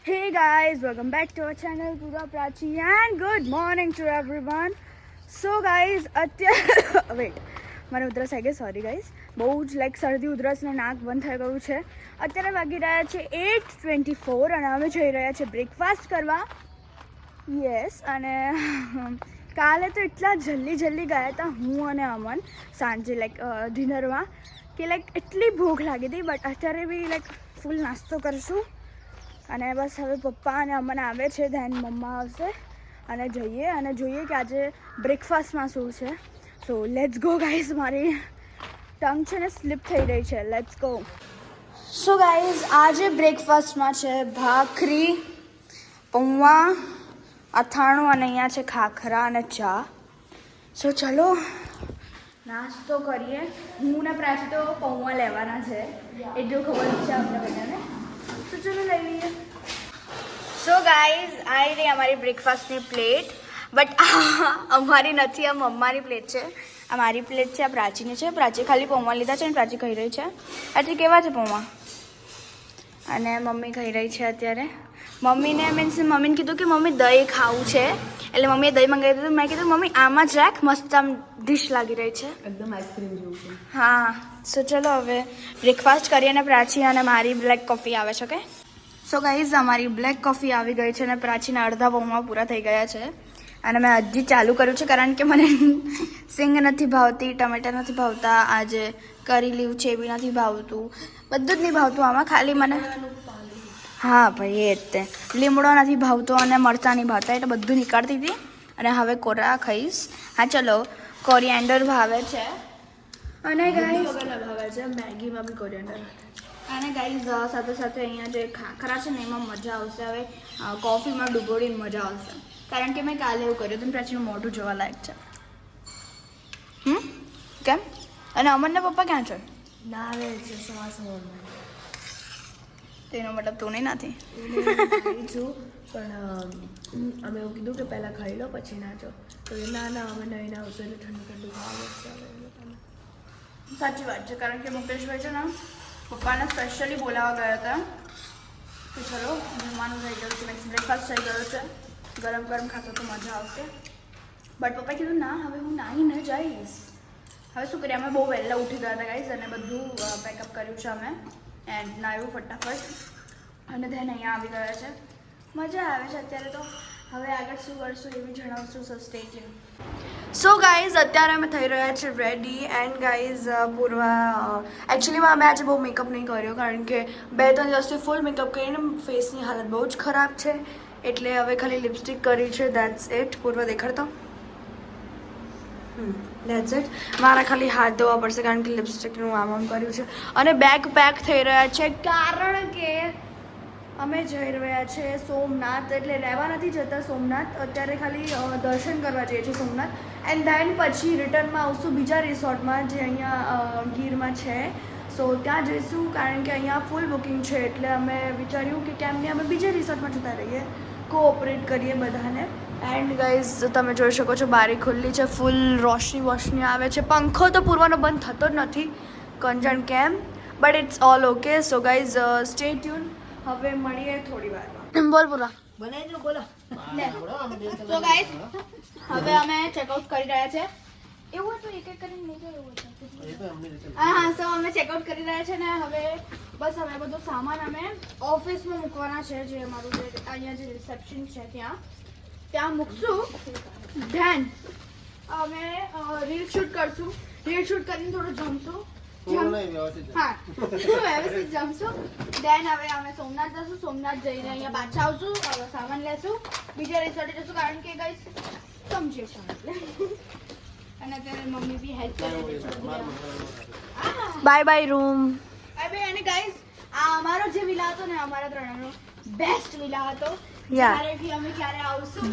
Hey guys, welcome back to our channel Pura Prachi and good morning to everyone. So guys, wait, મને ઉધરસ આવી ગઈ, sorry guys. બહુ જ like શરદી ઉધરસ ને નાક બંધ થઈ ગયું છે. અત્યારે વાગી રહ્યા છે 8:24 અને અમે જઈ રહ્યા છે બ્રેકફાસ્ટ કરવા. યસ, અને કાલે તો એટલા જલ્દી ગયા હતા હું અને અમન સાંજે લાઈક ડિનરમાં કે લાઈક એટલી ભૂખ લાગી હતી. બટ અત્યારે બી લાઈક ફૂલ નાસ્તો કરીશું અને બસ હવે પપ્પા અને અમન આવે છે, ધેન મમ્મા આવશે અને જઈએ અને જોઈએ કે આજે બ્રેકફાસ્ટમાં શું છે. So let's go guys. મારી ટંગ છે ને સ્લીપ થઈ રહી છે. Let's go. સો ગાઈઝ, આજે બ્રેકફાસ્ટમાં છે ભાખરી, પૌવા, અથાણું અને અહીંયા છે ખાખરા અને ચા. સો ચલો નાસ્તો કરીએ. હું ને પ્રાચી તો પૌવા લેવાના છે, એટલું ખબર છે અમને બધાને. તો ચલો લઈ લઈએ. સો ગાઈઝ, આવી રહી અમારી બ્રેકફાસ્ટની પ્લેટ. બટ અમારી નથી, આ મમ્માની પ્લેટ છે. આ મારી પ્લેટ છે, આ પ્રાચીની છે. પ્રાચી ખાલી પૌવા લીધા છે અને પ્રાચી ખાઈ રહી છે. આજે કેવા છે પૌવા? અને મમ્મી ખાઈ રહી છે અત્યારે. મમ્મીને કીધું કે મમ્મી દહીં ખાવું છે, એટલે મમ્મીએ દહીં મંગાવી દીધું. મેં કીધું મમ્મી આમાં જ રાખ, મસ્ત આમ ડિશ લાગી રહી છે, એકદમ આઈસ્ક્રીમ જેવું છે. હા. સો ચલો હવે બ્રેકફાસ્ટ કરીએ અને પ્રાચી અને મારી બ્લેક કોફી આવે છે. ઓકે. સો ગાઈઝ, અમારી બ્લેક કોફી આવી ગઈ છે અને પ્રાચીના અડધા પૌવા પૂરા થઈ ગયા છે. અને મેં હજી ચાલુ કર્યું છે કારણ કે મને સિંગ નથી ભાવતી, ટમેટા નથી ભાવતા, આજે કરી લીવ છે એ બી નથી ભાવતું, બધું જ નહીં ભાવતું આમાં. ખાલી મને હા ભાઈ એ જ તે લીમડો નથી ભાવતો અને મરચાં નહીં ભાવતા, એટલે બધું નીકાળતી હતી અને હવે કોરા ખાઈશ. હા ચલો. કોરિએન્ડર ભાવે છે અને ગાઈઝ ભાવે છે, મેગીમાં બી કોરિએન્ડર. અને ગાઈઝ સાથે સાથે અહીંયા જે ખાખરા છે ને એમાં મજા આવશે. હવે કોફીમાં ડૂબોડીને મજા આવશે કારણ કે મેં કાલે એવું કર્યું હતું. પ્રાચીનું મોઢું જોવા લાયક છે. કેમ? અને અમરના પપ્પા ક્યાં છે? ના આવે છે સવારમાં. તેનો મતલબ તું નહીં નથી. છું પણ અમે એવું કીધું કે પહેલાં ખાઈ લો પછી નાચો. તો ના અમે નહીં આવશે એટલે ઠંડુ ખાવા. સાચી વાત છે, કારણ કે મુકેશભાઈ છે ને પપ્પાને સ્પેશિયલી બોલાવવા ગયા હતા તો ચલો જમવાનું થઈ ગયું છે, નેક્સ્ટ બ્રેકફાસ્ટ થઈ ગયો છે. ગરમ ગરમ ખાતો તો મજા આવશે. બટ પપ્પાએ કીધું ના હવે હું નાહીને જઈશ. હવે શું કરીએ, અમે બહુ વહેલા ઉઠી ગયા હતા ગાઈઝ અને બધું પેકઅપ કર્યું છે અમે એન્ડ નાહ્યું ફટાફટ અને ધેન અહીંયા આવી ગયા છે. મજા આવે છે અત્યારે તો. હવે આગળ શું કરશું એ બી જણાવશું. So stay tuned. So guys, અત્યારે અમે થઈ રહ્યા છે રેડી એન્ડ ગાઈઝ પૂર્વા એકચ્યુઅલીમાં અમે આજે બહુ મેકઅપ નહીં કર્યો કારણ કે 2-3 દિવસથી ફૂલ મેકઅપ કરીને ફેસની હાલત બહુ જ ખરાબ છે, એટલે હવે ખાલી લિપસ્ટિક કરી છે. That's it. પૂર્વ દેખાડતો. That's it. મારા ખાલી હાથ ધોવા પડશે કારણ કે લિપસ્ટિકનું આમ કર્યું છે. અને બેગ પેક થઈ રહ્યા છે કારણ કે અમે જઈ રહ્યા છે સોમનાથ. એટલે રહેવા નથી જતા સોમનાથ, અત્યારે ખાલી દર્શન કરવા જઈએ છીએ સોમનાથ એન્ડ ધેન પછી રિટર્નમાં આવશું બીજા રિસોર્ટમાં જે અહીંયા ગીરમાં છે. સો ત્યાં જઈશું કારણ કે અહીંયા ફૂલ બુકિંગ છે, એટલે અમે વિચાર્યું કે કેમ નહીં અમે બીજા રિસોર્ટમાં જતા રહીએ, કોઓપરેટ કરીએ બધાને. એન્ડ ગાઈઝ તમે જોઈ શકો છો બારી ખુલ્લી છે, ફૂલ રોશની આવે છે. પંખો તો પૂરવાનો બંધ થતો જ નથી, કંજણ કેમ, but it's all okay. So guys stay tune. હવે મળીએ થોડી વારમાં. બોલ પૂરા. બનાવી દો બોલો. સો ગાઈઝ હવે અમે ચેકઆઉટ કરી રહ્યા છે. એવું હતું એક કરીને નહીં તો એવું હતું. હા સો અમે ચેકઆઉટ કરી રહ્યા છે ને હવે બસ હવે બધો સામાન અમે ઓફિસમાં મૂકવાના છે, જે અમારું જે અહીંયા જે રિસેપ્શન છે ત્યાં મૂકશું. ધેન અમે રીલ શૂટ કરશું. રીલ શૂટ કરીને થોડું જમશું. હા વ્યવસ્થિત જમશું. દેન હવે અમે સોમનાથ જશું. સોમનાથ જઈને અહીંયા પાછા આવશું, હવે સામાન લેશું, બીજા રિસોર્ટે જશું કારણ કે ગાઈસ સમજે છે એટલે. અને અત્યારે મમ્મી બી હેલ્પ કરે છે. Bye bye room. હવે અને ગાઈસ આ અમારો જે વિલા હતો ને અમારા ત્રણનો બેસ્ટ વિલા હતો.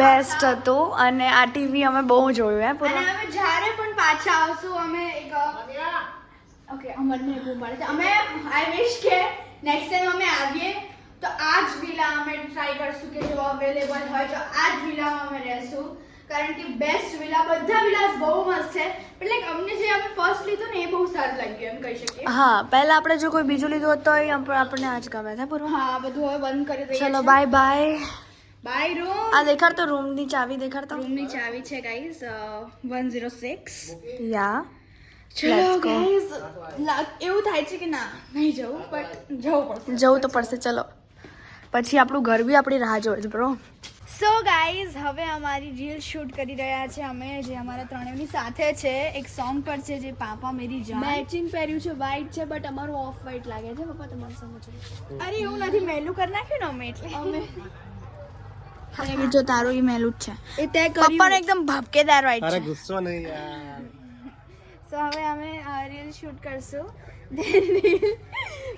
બેસ્ટ હતું અને આ ટીવી અમે બહુ જોયું હે પૂરા. અને હવે જ્યારે પણ પાછા આવશું અમે એક ઓકે અમરને બહુ મળે છે. અમે આઈ વિશ કે નેક્સ્ટ ટાઈમ અમે આવીએ તો આ જ વિલા અમે ટ્રાય કરશું કે જો અવેલેબલ હોય તો આ જ વિલામાં અમે રહેશું કારણ કે બેસ્ટ વિલા, બધા વિલાસ બહુ મસ્ત છે, પણ લાઈક અમને જે અમે ફર્સ્ટ લીધું ને એ બહુ સારું લાગ્યું એમ કહી શકીએ. હા, પહેલા આપણે જો કોઈ બીજું લીધું હોત તો એ આપણને આ જ ગમે છે પૂર્વા. હા, બધું હવે બંધ કરી દઈએ. ચલો બાય બાય. By room. આ દેખાડતો રૂમની ચાવી દેખાડતો. રૂમની ચાવી છે ગાઈઝ 106. યા ચલો ગાઈઝ, એવું થાય છે કે ના નહીં જવું, બટ જવું પડશે. જવું તો પડશે. ચલો પછી આપણું ઘર બી આપણી રાહ જોવે છે બ્રો. સો ગાઈઝ, હવે અમારી રીલ શૂટ કરી રહ્યા છે અમે, જે અમારા ત્રણેયની સાથે છે. એક સોંગ પર છે જે પાપા મેરી જાન. મેચિંગ પહેર્યું છે, વ્હાઈટ છે, બટ અમારું ઓફ વ્હાઈટ લાગે છે. પપ્પા તમારે સમજો. અરે એવું નથી, મેલું કરી નાખ્યું ને અમે એટલે. અમે જો તારું એ મેલું જ છે. એ તે પપ્પાને એકદમ ભપકેદાર વાઈટ અરે છે. ગુસ્સો નહીં યાર. સો હવે અમે રીલ શૂટ કરશું.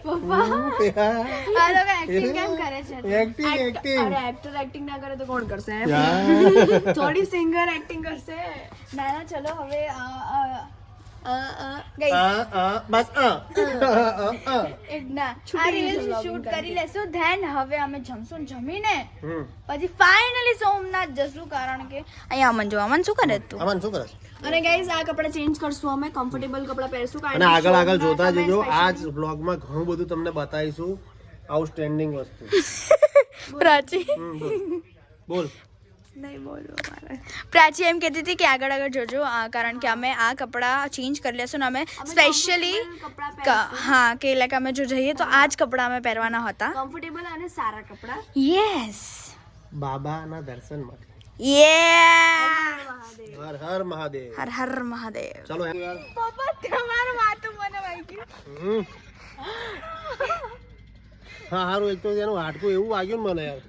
પપ્પા આ લોકો એક્ટિંગ કેમ કરે છે? એક્ટિંગ અરે એક્ટર એક્ટિંગ ના કરે તો કોણ કરશે? યાર. થોડી સિંગર એક્ટિંગ કરશે. ના ના, ચલો હવે બસ ના આ રીલ શૂટ કરી લેશું. ધેન હવે અમે જમશું, જમીને હમ. પછી ફાઇનલી સોમનાથ જશું, કારણ કે અહીંયા અમન જો, અમન શું કરે તું? અમન શું કરે છે? અને ગાઈઝ આ કપડાં ચેન્જ કરશું અમે, કમ્ફર્ટેબલ કપડાં પહેરશું. અને આગળ આગળ જોતા જજો. આ જ બ્લોગમાં ઘણું બધું તમને બતાવીશું, આઉટસ્ટેન્ડિંગ વસ્તુ. પ્રાચી બોલ. નહીં બોલવું મારે. પ્રાચી એમ કહેતી હતી કે આગળ આગળ જોજો, કારણ કે અમે આ કપડાં ચેન્જ કરી લેશું ને અમે સ્પેશિયલી હા કે લાઈક અમે જો જઈએ તો આ જ કપડાં અમે પહેરવાના હતા. કમ્ફર્ટેબલ અને સારા કપડાં. યસ બાબાના દર્શન માટે. હર હર મહાદેવ. હર હર મહાદેવ. ચલો યાર. પપ્પા તમારું વાતું મને વાગ્યું. હમ. હા હારું, એક તો એનું હાડકું એવું વાગ્યું ને મને યાર.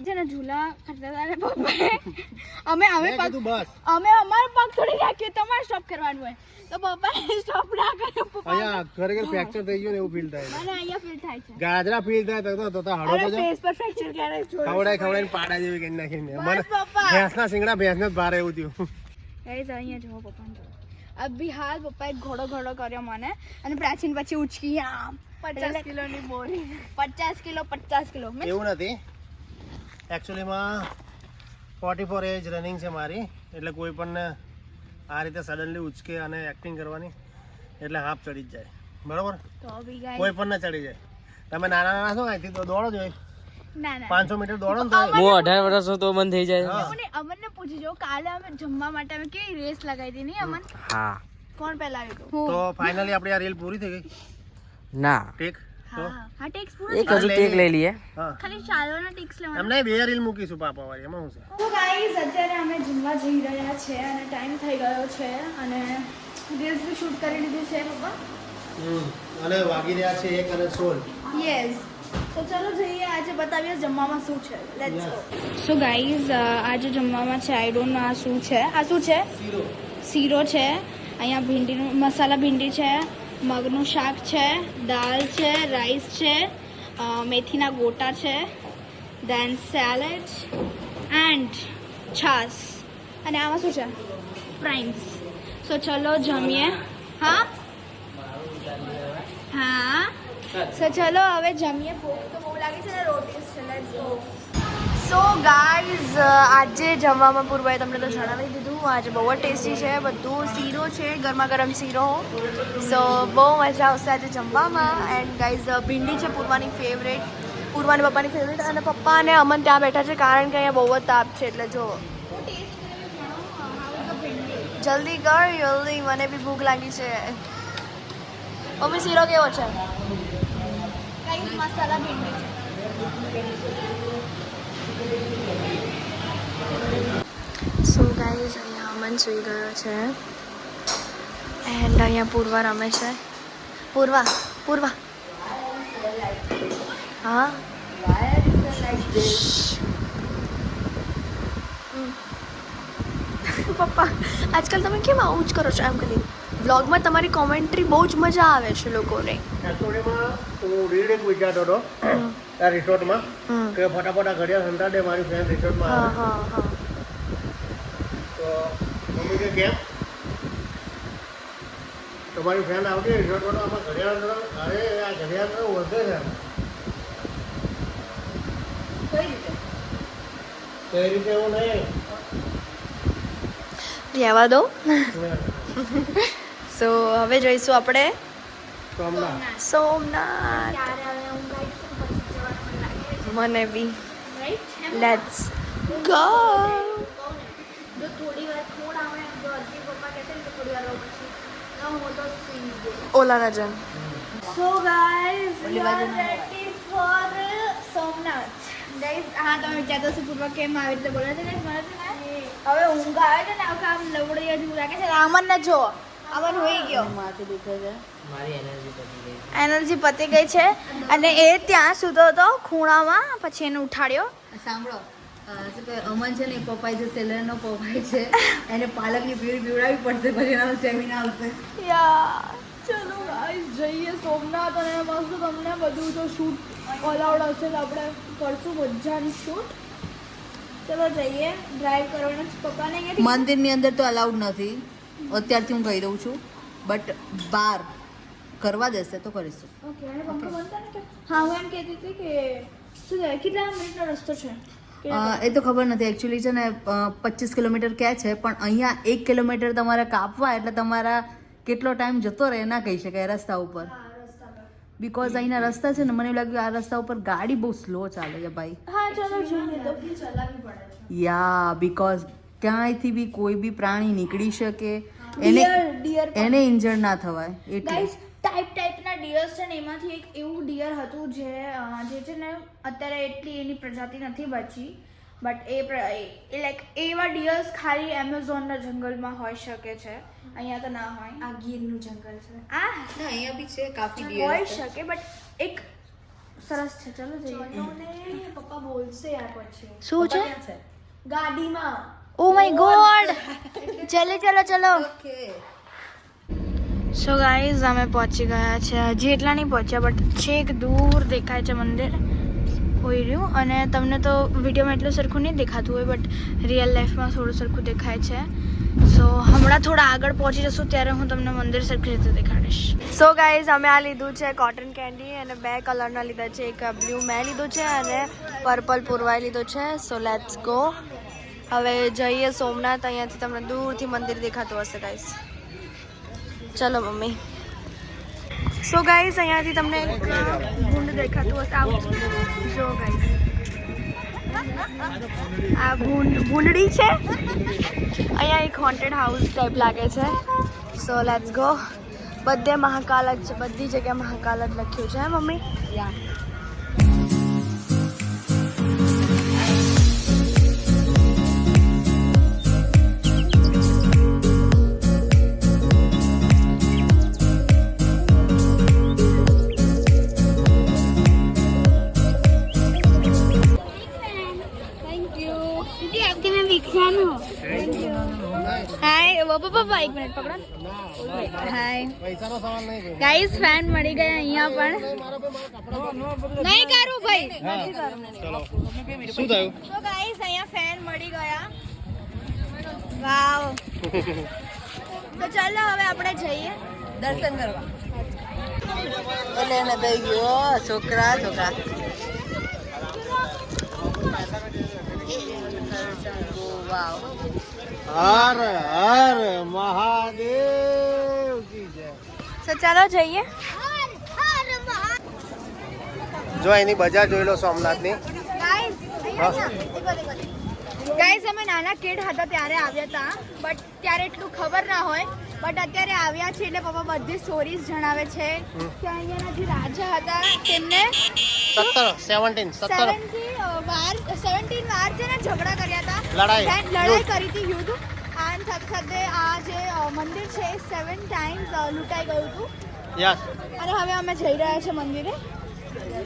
જેને ઝૂલા ખાતા હતા ને પપ્પાએ અમે મેં કીધું બસ. અમે અમારો પગ થોડી રાખ્યો, તમારે સ્ટોપ કરવાનું હોય તો પપ્પાએ સ્ટોપ ના કર્યો. પપ્પા અહીંયા ખરેખર ફ્રેક્ચર થઈ ગયું ને એવું ફીલ થાય. મને અહીંયા ફીલ થાય છે. ગાજરા ફીલ થાય તો હાડો અરે તો જો. ફેસ પર ફ્રેક્ચર ક્યારે જોયું? ખવડાવીને પાડા જેવી કરી નાખીને મને બસ પપ્પા. ભેંસના શિંગડા ભેંસને જ ભારે એવું થયું. ગાઈઝ અહીંયા જો પપ્પાને જો. અભી હાલ પપ્પાએ ઘોડો કર્યો મને, અને પ્રાચીન પછી ઉચકી આમ 50 કિલોની બોરી. 50 કિલો 50 કિલો means એવું નથી એકચ્યુઅલીમાં 44 એજ રનિંગ છે મારી, એટલે કોઈ પણ આ રીતે સડનલી ઉચકે અને એક્ટિંગ કરવાની એટલે હાફ ચડી જ જાય, બરોબર? તો બી ગાઈઝ કોઈ પણ ના ચડી જાય. તમે નાના નાના છો અહીંથી તો દોડો જોઈએ, ના ના 500 મીટર દોડો ને તો હું 18 વર્ષનો તો બંધ થઈ જાય. હા. એવું નહીં, અમનને પૂછી જો, કાલે અમે જમવા માટે અમે કેવી રેસ લગાવી હતી નહીં અમન? હા કોણ પહેલા આવ્યું હતું? તો ફાઇનલી આપણી આ રીલ પૂરી થઈ ગઈ. ના, ઠીક તો હા ટેક્સ પૂરો એક હજુ ટેક લઈ લઈએ. હા ખાલી ચાલવાના ટેક્સ લેવાના. એમને 2 રીલ મૂકીશું પાપા વાળી, એમાં શું છે? તો ગાઈઝ અત્યારે અમે જમવા જઈ રહ્યા છે અને ટાઈમ થઈ ગયો છે, અને રીલ્સ બી શૂટ કરી લીધી છે પપ્પા. અને વાગી રહ્યા છે 1 અને 16. યસ, તો ચલો જઈએ, આજે બતાવીએ જમવામાં શું છે. Let's go. સો ગાઈઝ આજે જમવામાં છે, આઈ ડોન્ટ નો આ શું છે. આ શું છે? શીરો છે. અહીંયા ભીંડીનું મસાલા ભીંડી છે, મગનું શાક છે, દાળ છે, રાઈસ છે, મેથીના ગોટા છે, દેન સેલેડ એન્ડ છાસ, અને આમાં શું છે? ફ્રાઈસ. સો ચલો જમીએ. હા હા, સો ચલો હવે જમીએ. ભૂખ તો બહુ લાગી છે ને, રોટી છે. Let's go. સો ગાઈઝ આજે જમવામાં પૂર્વાએ તમને તો જણાવી દીધું, આજે બહુ જ ટેસ્ટી છે બધું. શીરો છે, ગરમા ગરમ શીરો. સો બહુ મજા આવશે આજે જમવામાં. એન્ડ ગાઈઝ ભીંડી છે પૂર્વાની ફેવરેટ, પૂર્વાની પપ્પાની ફેવરેટ. અને પપ્પા અને અમન ત્યાં બેઠા છે કારણ કે અહીંયા બહુ જ તાપ છે, એટલે જો જલ્દી કર જલ્દી, મને બી ભૂખ લાગી છે. મમ્મી શીરો કેવો છે? ગાઈઝ મસાલા ભીંડી છે. સો ગાઈઝ અહીંયા અમન સુઈ ગયો છે એન્ડ અહીંયા પૂર્વા રમે છે. પૂર્વા પૂર્વા હા પપ્પા આજકાલ તમે કેમ આવું જ કરો છો? એમ કરી વ્લોગમાં તમારી કોમેન્ટ્રી બહુ જ મજા આવે છે લોકોને. એકચ્યુઅલીમાં હું રીલ એક વિચારતો હતો આ રિસોર્ટમાં કે ફટાફટ આ ઘડિયાળ સંતાડે, મારી ફ્રેન્ડ રિસોર્ટમાં હા આવે. હા હા તો મમ્મી કે કેમ તમારી ફ્રેન્ડ આવતી રિસોર્ટમાં તો આમાં ઘડિયાળ અંદર, અરે આ ઘડિયાળ તો વધે છે. કઈ રીતે? એ કઈ રીતે એવું નહીં રહેવા દો. સો હવે જઈશું આપણે સોમનાથ. મને બી. Let's go. ઓલાના જન. So guys, we are ready for Somnath. Guys, હા તમે વિચારતો છો પૂર્વ કેમ આવી રીતે બોલે છે guys? મને છે ને હવે ઊંઘ આવે છે ને હવે આમ લવડિયા જેવું લાગે છે. આમન ને જો આમન હોઈ ગયો. એનર્જી પતી ગઈ છે અને એ ત્યાં સૂતો હતો ખૂણામાં, પછી એને ઉઠાડ્યો. સાંભળો શું કહે અમન છે ને પપ્પાઈ જે સેલરનો પપ્પાઈ છે એને પાલકની પીવડી પીવડાવવી પડશે પછી એના સ્ટેમિના આવશે. યા ચલો ગાઈસ જઈએ સોમનાથ અને મસ્ત તમને બધું જો શૂટ અલાઉડ હશે તો આપણે કરશું મજાની શૂટ. ચલો જઈએ. ડ્રાઈવ કરવાનો પપ્પાને અહીંયાથી મંદિરની અંદર તો અલાઉડ નથી અત્યારથી હું કહી દઉં છું, બટ બહાર કરવા દેશે તો કરીશું. ઓકે અને પંખો બંધ કરે કે હા હું એમ કહેતી હતી કે શું કહેવાય કેટલા મિનિટનો રસ્તો છે? એ તો ખબર નથી એકચ્યુઅલી છે ને 25 કિલોમીટર કહે છે, પણ અહીંયા 1 કિલોમીટર તમારે કાપવા એટલે તમારા કેટલો ટાઈમ જતો રહે ના કહી શકાય રસ્તા ઉપર. બીકોઝ અહીંના રસ્તા છે ને મને એવું લાગ્યું આ રસ્તા ઉપર ગાડી બહુ સ્લો ચાલે છે ભાઈ. હા ચલો જોઈએ તો ચલાવવી પડે છે. યા બીકોઝ ક્યાંયથી બી કોઈ બી પ્રાણી નીકળી શકે, એને ડિયર એને ઇન્જર્ડ ના થવાય એટલે. ગાઈસ ટાઈપના ડિયર્સ છે ને એમાંથી એક એવું ડિયર હતું જે છે ને અત્યારે એટલી એની પ્રજાતિ નથી બચી, બટ એ લાઈક એવા ડિયર્સ ખાલી એમેઝોનના જંગલમાં હોઈ શકે છે, અહીંયા તો ના હોય. આ ગીરનું જંગલ છે. આ અહીંયા બી છે કાફી હોઈ શકે બટ એક સરસ છે. ચલો જઈએ. પપ્પા બોલશે યાર પછી શું છે? ગાડીમાં. Oh my God. ચલો ચલો ચલો. સો ગાઈઝ અમે પહોંચી ગયા છે. હજી એટલા નહીં પહોંચ્યા બટ છેક દૂર દેખાય છે મંદિર હોઈ રહ્યું, અને તમને તો વિડીયોમાં એટલું સરખું નહીં દેખાતું હોય બટ રિયલ લાઈફમાં થોડું સરખું દેખાય છે. સો હમણાં થોડા આગળ પહોંચી જશું ત્યારે હું તમને મંદિર સરખી રીતે દેખાડીશ. સો ગાઈઝ અમે આ લીધું છે કોટન કેન્ડી અને 2 કલરના લીધા છે. એક બ્લુ મેં લીધું છે અને પર્પલ પૂરવાઈ લીધું છે. So let's go. હવે જઈએ સોમનાથ. અહીંયાથી તમને દૂરથી મંદિર દેખાતું હશે ગાઈઝ. ચલો મમ્મી. સો ગાઈઝ અહીંયાથી તમને એક ભૂંડ દેખાતું હશે. આવું જો ગાઈઝ આ ભૂંડડી છે. અહીંયા એક હોન્ટેડ હાઉસ ટાઈપ લાગે છે. So let's go. બધે મહાકાલ જ છે, બધી જગ્યાએ મહાકાલ જ લખ્યું છે. મમ્મી હાય પપ્પા એક મિનિટ પકડો. હાય પૈસાનો સવાલ નહીં છે. ગાઈસ ફેન મળી ગયા અહીંયા પણ નહીં કરું ભાઈ. ચલો શું થયું? તો ગાઈસ અહીંયા ફેન મળી ગયા. વાવ. તો ચાલો હવે આપણે જઈએ દર્શન કરવા. એટલે એને દઈ ગયો છોકરા. વાવ. હર હર મહાદેવ કી જય. તો ચાલો જઈએ. જો એની બજાર જોઈ લો સોમનાથની. ગાઈસ અમે નાના કિડ હતા ત્યારે આવ્યા હતા બટ ત્યારે એટલું ખબર ના હોય, બટ અત્યારે આવ્યા છે એટલે પપ્પા બધી સ્ટોરીઝ જણાવે છે કે અહીંયાના જે રાજા હતા તેમને 17 17 વાર છે ને ઝઘડા કર્યા હતા, લડાઈ કરી હતી, યુદ્ધ. અને સાથે સાથે આ જે મંદિર છે 7 ટાઈમ્સ લૂંટાઈ ગયું હતું. યસ. અને હવે અમે જઈ રહ્યા છે મંદિરે.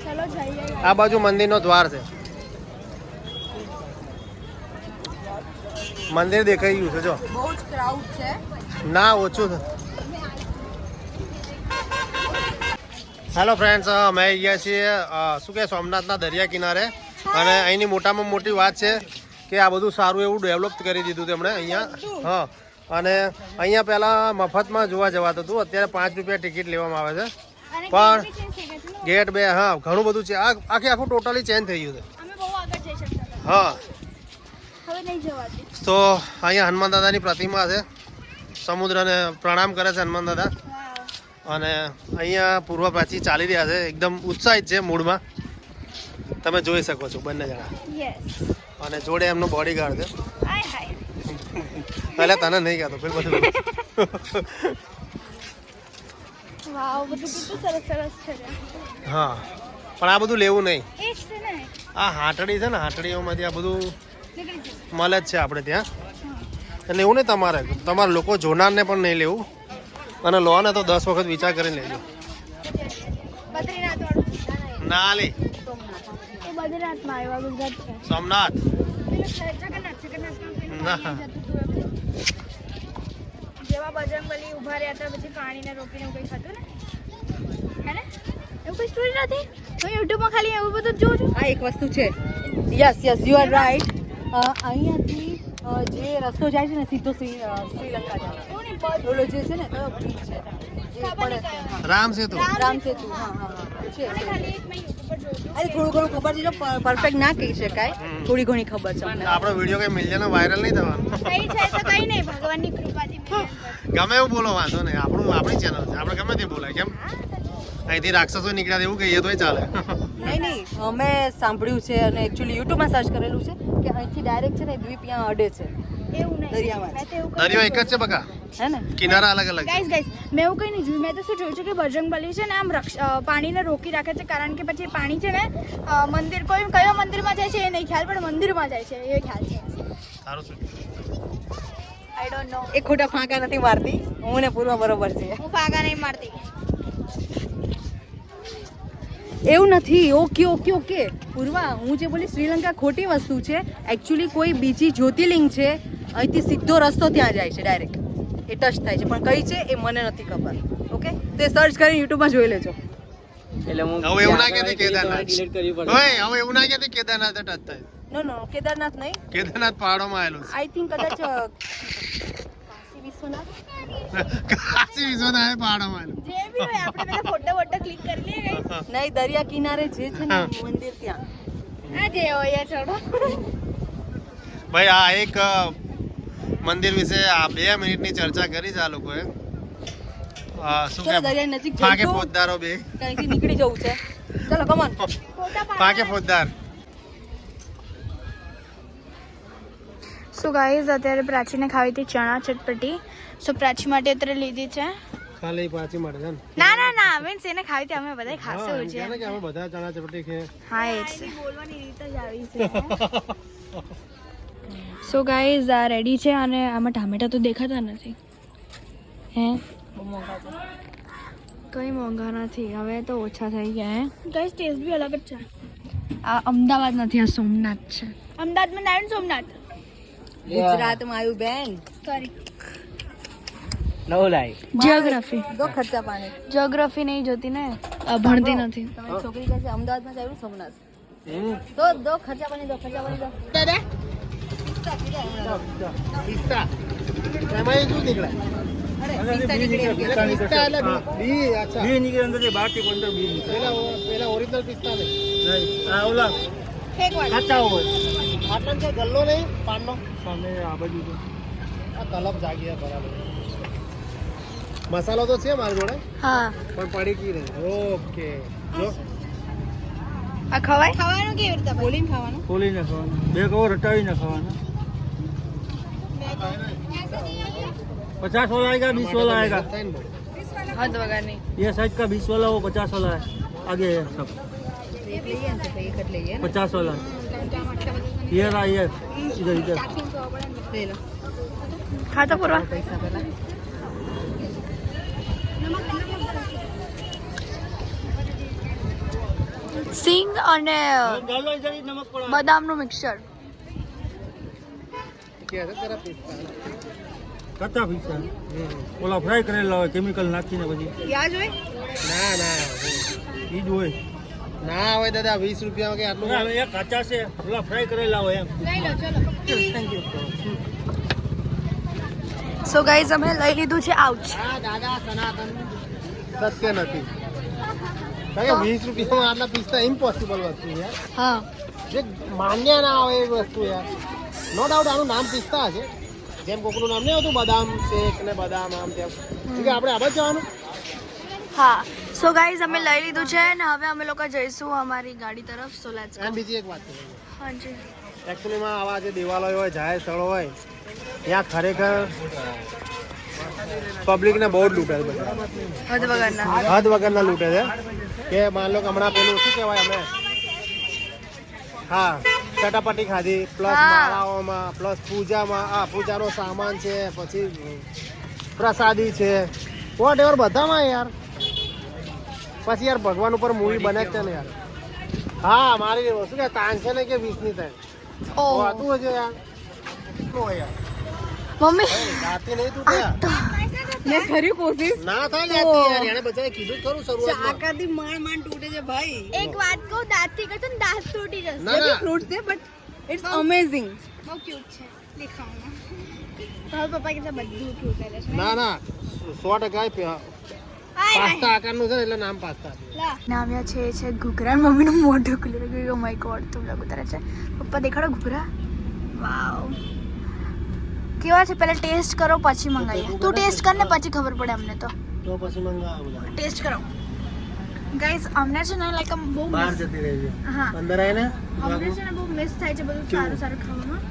ચલો જઈએ. આ બાજુ મંદિરનો દ્વાર છે. મંદિર દેખાઈ ગયું છે જો. બહુ જ ક્રાઉડ છે. ના ઓછું છે. હેલો ફ્રેન્ડ્સ, અમે અહીંયા છીએ શું કહે સોમનાથના દરિયા કિનારે, અને અહીંની મોટામાં મોટી વાત છે કે આ બધું સારું એવું ડેવલપ કરી દીધું તેમણે અહીંયા. હા, અને અહીંયા પહેલાં મફતમાં જોવા જવાતું હતું, અત્યારે 5 રૂપિયા ટિકિટ લેવામાં આવે છે. પણ ગેટ 2 હા ઘણું બધું છે. આખું ટોટલી ચેન્જ થઈ ગયું છે. અમે બહુ આગળ જઈ શકતા હતા. હા, હવે નહીં જવાતી. તો અહીંયા હનુમાન દાદાની પ્રતિમા છે. સમુદ્રને પ્રણામ કરે છે હનુમાન દાદા. અને અહીંયા પૂર્વ પ્રાચી ચાલી રહ્યા છે, એકદમ ઉત્સાહિત છે મૂડમાં. તમે જોઈ શકો છો બંને જણા. યસ. અને જોડે એમનો બોડીગાર્ડ છે. હાય હાય. પહેલા તને નહીં કહેતો પેલું બધું. વાવ, બધું કેટલું સરસ સરસ છે રે. હા, પણ આ બધું લેવું નહીં. એ જ છે ને. આ હાટડી છે ને, હાટડીઓમાંથી આ બધું નીકળી જશે. મળે જ છે આપણે ત્યાં. એટલે એવું નહીં, તમારા લોકો જોનારને પણ નહીં લેવું. અને લો ને તો 10 વખત વિચાર કરીને લેજો. બદ્રીનાથ વાળું. ના લે. એ બદ્રીનાથમાં આવ્યા ગુજરાત છે. સોમનાથ. પેલું છે જગન્નાથમાં પેલું ના. પાણી જતું હતું એવું. જેવા બજરંગબલી ઊભા રહ્યા હતા પછી પાણીને રોકીને એવું કંઈક હતું ને, હે ને? એવું કોઈ સ્ટોરી નથી. હું યુટ્યુબમાં ખાલી એવું બધું જ જોઉં છું. આ એક વસ્તુ છે. Yes you are right. અહીંયાથી જે રસ્તો જાય છે ને સીધો શ્રીલંકા જાય. ઓલો જે છે ને કયો બ્રિજ છે જે પડે છે હા. રામ સેતુ. રામ સેતુ. હા હા હા છે અને ખાલી એક મેં યુટ્યુબ પર જોયું હતું. અરે થોડું ઘણું ખબર છે, જો પરફેક્ટ ના કહી શકાય, થોડી ઘણી ખબર છે અમને. આપણો વિડીયો કઈ મિલિયન વાયરલ નહીં થવાનો. કઈ છે તો કઈ નહીં, ભગવાનની કૃપાથી મિલિયન પર. ગમે એવું બોલો, વાંધો નહીં. આપણી ચેનલ છે, આપણે ગમે તે બોલાય. કેમ અહીંથી રાક્ષસો નીકળ્યા એવું કહીએ તોય ચાલે. નહીં અમે સાંભળ્યું છે અને એકચ્યુઅલી યુટ્યુબમાં સર્ચ કરેલું છે કે અહીંથી ડાયરેક્ટ છે ને દ્વીપ ત્યાં અડે છે એવું નહીં. દરિયામાં. મેં તો એવું દરિયો એક જ છે બકા, હે ને. કિનારા અલગ અલગ છે. ગાઈસ મેં એવું કંઈ નહીં જોયું. મેં તો શું જોયું છે કે બજરંગબલી છે ને આમ પાણીને રોકી રાખે છે, કારણ કે પછી પાણી છે ને મંદિર, કોઈ કયા મંદિરમાં જાય છે એ નહીં ખ્યાલ, પણ મંદિરમાં જાય છે એ ખ્યાલ છે. સારું શું આઈ ડોન્ટ નો. એ ખોટા ફાંકા નથી મારતી, હું ને પૂર્વ બરોબર છે. હું ફાગા નહીં મારતી. એવું નથી. ઓકે ઓકે ઓકે પૂર્વા, હું જે બોલી શ્રીલંકા ખોટી વસ્તુ છે. એકચ્યુઅલી કોઈ બીજી જ્યોતિર્લિંગ છે, અહીંથી સીધો રસ્તો ત્યાં જાય છે ડાયરેક્ટ, એ ટચ થાય છે, પણ કઈ છે એ મને નથી ખબર. ઓકે, તે સર્ચ કરીને યુટ્યુબમાં જોઈ લેજો. એટલે હું હવે એવું ના કહેતી કેદારનાથ. ડિલીટ કરવી પડે. ઓય, હવે એવું ના કહેતી કેદારનાથ ટચ થાય. નો નો કેદારનાથ નહીં, કેદારનાથ પહાડોમાં આવેલું આઈ થિંક કદાચ કાશી વિશ્વનાથ. છે. કાશી વિશ્વનાથ પહાડોમાં આવેલું. જે બી હોય આપણે બધા ફોટો વોટો ક્લિક કરી લઈએ ગાઈસ. નહીં, દરિયા કિનારે જે છે ને મંદિર ત્યાં. આ જે હોય એ છોડો. ભાઈ આ એક મંદિર વિશે આ 2 મિનિટની ચર્ચા કરી છે આ લોકોએ. શું ચલો કે દરિયાની નજીક ફાકે જઈશું, ફોજદારો બે. ત્યાંથી નીકળી જવું છે. ચલો કમ ઓન. ફાકે ફોજદાર. સો ગાઈઝ અત્યારે પ્રાચીને ખાવી હતી ચણા ચટપટી. સો પ્રાચી માટે અત્યારે લીધી છે. ખાલી પાછી મળે છે ને. ના ના ના, મીન્સ એને ખાવી હતી, અમે બધા ખાશે હા, હોય એમ છે. કહે ને કે અમે બધા ચણા ચપટી ખે. હા એ જ બોલવાની રીત જ આવી છે. સો ગાઈઝ આ રેડી છે અને આમાં ટામેટા તો દેખાતા નથી. હે કઈ મોંઘા નથી, હવે તો ઓછા થઈ ગયા. હે ગાઈઝ ટેસ્ટ બી અલગ જ છે. આ અમદાવાદ નથી, આ સોમનાથ છે. અમદાવાદમાં ના આવ્યું ને સોમનાથ. ગુજરાતમાં આવ્યું બેન. સોરી, નવું લાઈ. જિયોગ્રાફી. દો ખર્ચા પાણી. જિયોગ્રાફી નહીં જોતી ને, ભણતી નથી. તમારી છોકરી કહે છે અમદાવાદમાં જ આવ્યું સોમનાથ. દો ખર્ચા પાણી દો, ખર્ચા પાણી દો. દાદા પિસ્તા. એમાં એ શું નીકળે? અરે પિસ્તા નીકળી આવ્યા. પિસ્તા એટલે બી. અચ્છા. બી નીકળે અંદર બારથી 15 બી નીકળે. પેલા ઓરિજિનલ પિસ્તા નહીં. નહીં આ ઓલા ફેક વાળા. કાચા હોય આટલા છે ગલ્લો નહીં પાનનો. સામે આ બાજુ તો આ તલબ જાગી બરાબર. મસાલો તો છે મારી જોડે, હા પણ પડી ગઈ રહી. ઓકે જો આ ખવાય. ખાવાનું કેવી રીતે બોલીને ખાવાનું? ખોલીને ખાવાના, 2 કવર હટાવીને ખાવાના. 50 वाला आएगा, 20 वाला आएगा. હદ વગર નહીં. ये साइज का 20 वाला, वो 50 वाला है. आगे है सब એક લઈએ ને તો એક જ લઈએ ને. 50 वाला. ये रहा ये इधर इधर. લઈ લો ખાતો પૂરવા. પૈસા પહેલા. સિંગ અને डालो इधर ही नमक पड़ा. બદામનું મિક્સર. કે છે તારા પિસ્તા. कच्चा पीसा ओला फ्राई करेला હોય કેમિકલ નાખીને પછી પ્યાજ હોય. ના ના ઈ જ હોય. ના હોય દાદા, 20 રૂપિયામાં કે આટલું. ના એ કાચા છે, ઓલા ફ્રાય કરેલા હોય એમ. લઈ લો ચલો. Thank you. સો ગાઈઝ અમે લઈ લીધું છે આઉચ. હા દાદા, સનાતન સત્ય નથી. કારણ કે 20 રૂપિયામાં આટલા પિસ્તા ઇમ્પોસિબલ વસ્તુ યાર. હા જે માન્ય ના હોય એ વસ્તુ યાર. નો ડાઉટ આનું નામ પિસ્તા છે, જેમ કોકનું નામ નહીં હતું બદામ શેક ને બદામ આમ તેમ. ઠીક છે, આપણે આબાદ જવાનું. હા સો ગાઈઝ અમે લઈ લીધું છે ને હવે અમે લોકો જઈશું અમારી ગાડી તરફ. સો લેટ્સ અને બીજી એક વાત છે, હાજી એકચ્યુઅલીમાં આવા જે દેવાલય હોય જાહેર સ્થળો હોય ત્યાં ખરેખર પબ્લિકને બહુ જ લૂંટે છે બધા, હદ વગરના. હદ વગરના લૂંટે છે. કે માન લો કે હમણાં પેલું શું કહેવાય અમે હા ચટાપટી ખાધી, પ્લસ હા. માળાઓમાં, પ્લસ પૂજામાં, પૂજાનો સામાન છે, પછી પ્રસાદી છે, વોટ એવર બધામાં યાર. પછી યાર ભગવાન ઉપર મૂવી બને જ છે ને યાર. હા મારી શું કે તાન છે ને કે 20ની થાય ઓ હતું હશે યાર. શું હોય યાર મમ્મી દાંતી નહીં તૂટે યાર. મેં ખરી કોશિશ ના થાય ને યાર, એને બધાએ કીધું જ ખરું શરૂઆતમાં. આકાથી માંડ તૂટે છે ભાઈ. એક વાત કહું, દાંતથી કરશો ને દાંત તૂટી જશે. ના ના ફ્રૂટ છે બટ ઇટ્સ અમેઝિંગ. બહુ ક્યુટ છે દેખાવામાં. તારા પપ્પા કે બધું ક્યુટ કરે છે. ના ના 100% પાસ્તા આકારનું છે ને એટલે નામ પાસ્તા. નાવ્યા છે એ છે ઘૂઘરા. મમ્મીનું મોઢું ખુલી રહ્યું. ઓ માય ગોડ તું લોકો ઉતારે છે. પપ્પા દેખાડો ઘૂઘરા. વાવ કેવા છે, પહેલા ટેસ્ટ કરો પછી મંગાવીએ. તું ટેસ્ટ કર ને પછી ખબર પડે અમને. તો તો પછી મંગાવો બધા. ટેસ્ટ કરો ગાઈઝ. અમને છે ને લાઈક આમ બહુ બહાર miss- જતી રહી છે. હા અંદર આવીને અમને છે ને બહુ મિસ થાય છે બધું સારું સારું ખાવામાં.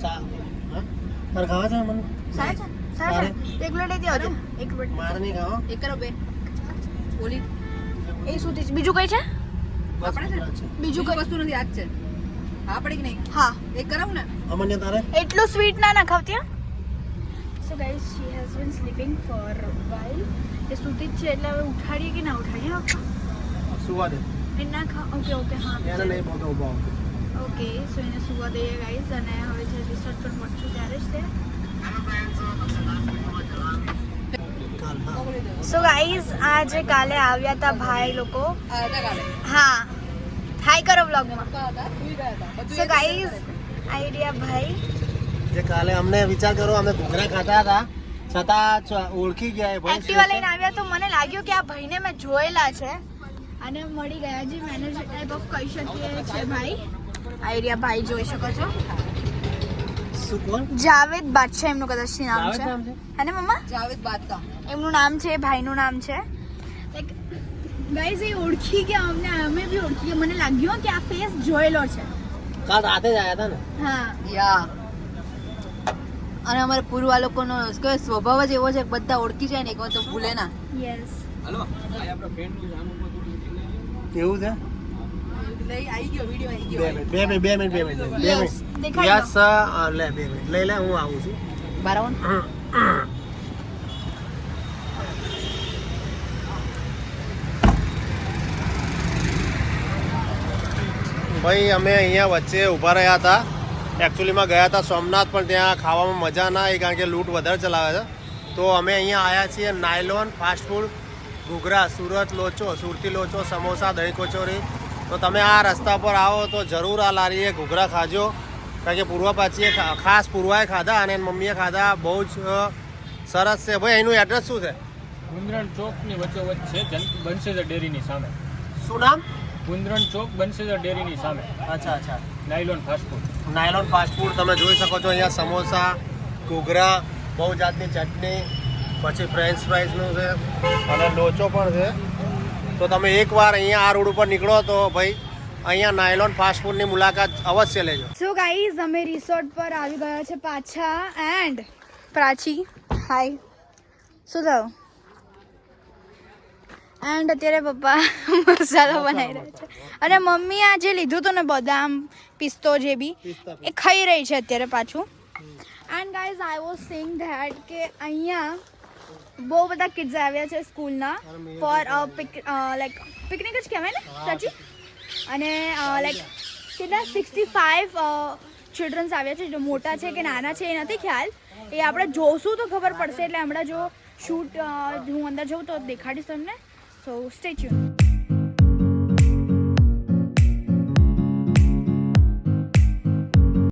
મારે ખાવા છે મને સારા છે સારા છે. એક પ્લેટ એથી આવજો. એક પ્લેટ મારે નહીં ખાવા. એક કરો બે. બોલી એ સુધી જ. બીજું કઈ છે? આપણે છે બીજું કઈ વસ્તુ નથી, આજ છે. હા પડી કે નહીં? હા એક કરાવું ને? અમન્ય તારે એટલું સ્વીટ ના નખાવતી હા. So guys she has been sleeping for while. એ સૂતી જ છે એટલે હવે ઉઠાડીએ કે ના ઉઠાડીએ? સુવા દે એ ના ખા. ઓકે ઓકે હા એને નહીં પોતો ઉભો ઓકે. સો એને સુવા દઈએ ગાઈઝ અને હવે જે રિસોર્ટ પર પહોંચશું ત્યારે જ તે. સો ગાઈઝ આજે કાલે આવ્યા હતા ભાઈ લોકો. હા હાય કરો વ્લોગમાં. સો ગાઈઝ આઈડિયા ભાઈ જે કાલે અમને વિચાર કરો અમે ઘૂઘરા ખાતા હતા છતાં ઓળખી ગયા એ ભાઈ એક્ટિવા લઈને આવ્યા તો મને લાગ્યું કે આ ભાઈને મેં જોયેલા છે. અને મળી ગયા જે મેનેજર ટાઈપ ઓફ કહી શકીએ છે ભાઈ. આઈડિયા ભાઈ જોઈ શકો છો. શું કોણ જાવેદ બાદશાહ એમનું કદાચ નામ જાવેદ છે. નામ છે? હે ને મમ્મા? જાવેદ બાદશાહ. એમનું નામ છે, ભાઈનું નામ છે. લાઈક ગાઈઝ એ ઓળખી ગયા અમને, અમે બી ઓળખી ગયા. મને લાગ્યું કે આ ફેસ જોયેલો છે. કાલ રાતે જ આવ્યા હતા ને. હા યા અને અમારે પૂર્વા લોકોનો કયો સ્વભાવ જ એવો છે કે બધા ઓળખી જાય ને એક વાર તો ભૂલે ના. યસ. એવું છે. આવી ગયો વિડિયો આવી બે મિનિટ બે મિનિટ Yes, દેખાડી યસ લે 2 મિનિટ લઈ લે હું આવું છું. બરાબર. ભાઈ અમે અહીંયા વચ્ચે ઊભા રહ્યા હતા. એકચ્યુઅલીમાં ગયા હતા સોમનાથ, પણ ત્યાં ખાવામાં મજા ના આવી કારણ કે લૂંટ વધારે ચલાવે છે. તો અમે અહીંયા આવ્યા છીએ નાયલોન ફાસ્ટ ફૂડ ઘૂઘરા, સુરત લોચો, સુરતી લોચો, સમોસા, દહીં કચોરી. તો તમે આ રસ્તા પર આવો તો જરૂર આ લારીએ ઘૂઘરા ખાજો કારણ કે પૂર્વા પાછીએ ખાસ પૂર્વાએ ખાધા અને એની મમ્મીએ ખાધા. બહુ જ સરસ છે. ભાઈ એનું એડ્રેસ શું છે? ગુંદરણ ચોકની વચ્ચોવચ્ચ છે, બંસીઝર ડેરીની સામે. શું નામ? ગુંદરણ ચોક બંસીઝર ડેરીની સામે. અચ્છા અચ્છા. Nylon fast food. Nylon fast food તમે જોઈ શકો છો. અહીંયા સમોસા, ઘૂઘરા, બહુ જાતની ચટણી, પછી ફ્રેન્ચ ફ્રાઈઝનું છે અને લોચો પણ છે. તો તમે એકવાર અહીંયા આ રોડ ઉપર નીકળો તો ભાઈ અહીંયા નાયલોન ફાસ્ટ ફૂડની મુલાકાત અવશ્ય લેજો. સો ગાઈઝ અમે રિસોર્ટ પર આવી ગયા છે પાછા. એન્ડ પ્રાચી હાય. શું થયું? એન્ડ અત્યારે પપ્પા મસાલો બનાવી રહ્યા છે અને મમ્મી આ જે લીધું હતું ને બદામ પિસ્તો જે બી એ ખાઈ રહી છે અત્યારે પાછું. And guys I was saying that કે અહીંયા બહુ બધા કિડ્સ આવ્યા છે સ્કૂલના ફોર લાઈક પિકનિક જ કહેવાય ને સાચી. અને લાઈક કેટલા 65 ચિલ્ડ્રન્સ આવ્યા છે. જો મોટા છે કે નાના છે એ નથી ખ્યાલ. એ આપણે જોશું તો ખબર પડશે. એટલે હમણાં જો શૂટ હું અંદર જઉં તો દેખાડીશ તમને. સો સ્ટે ટ્યુન.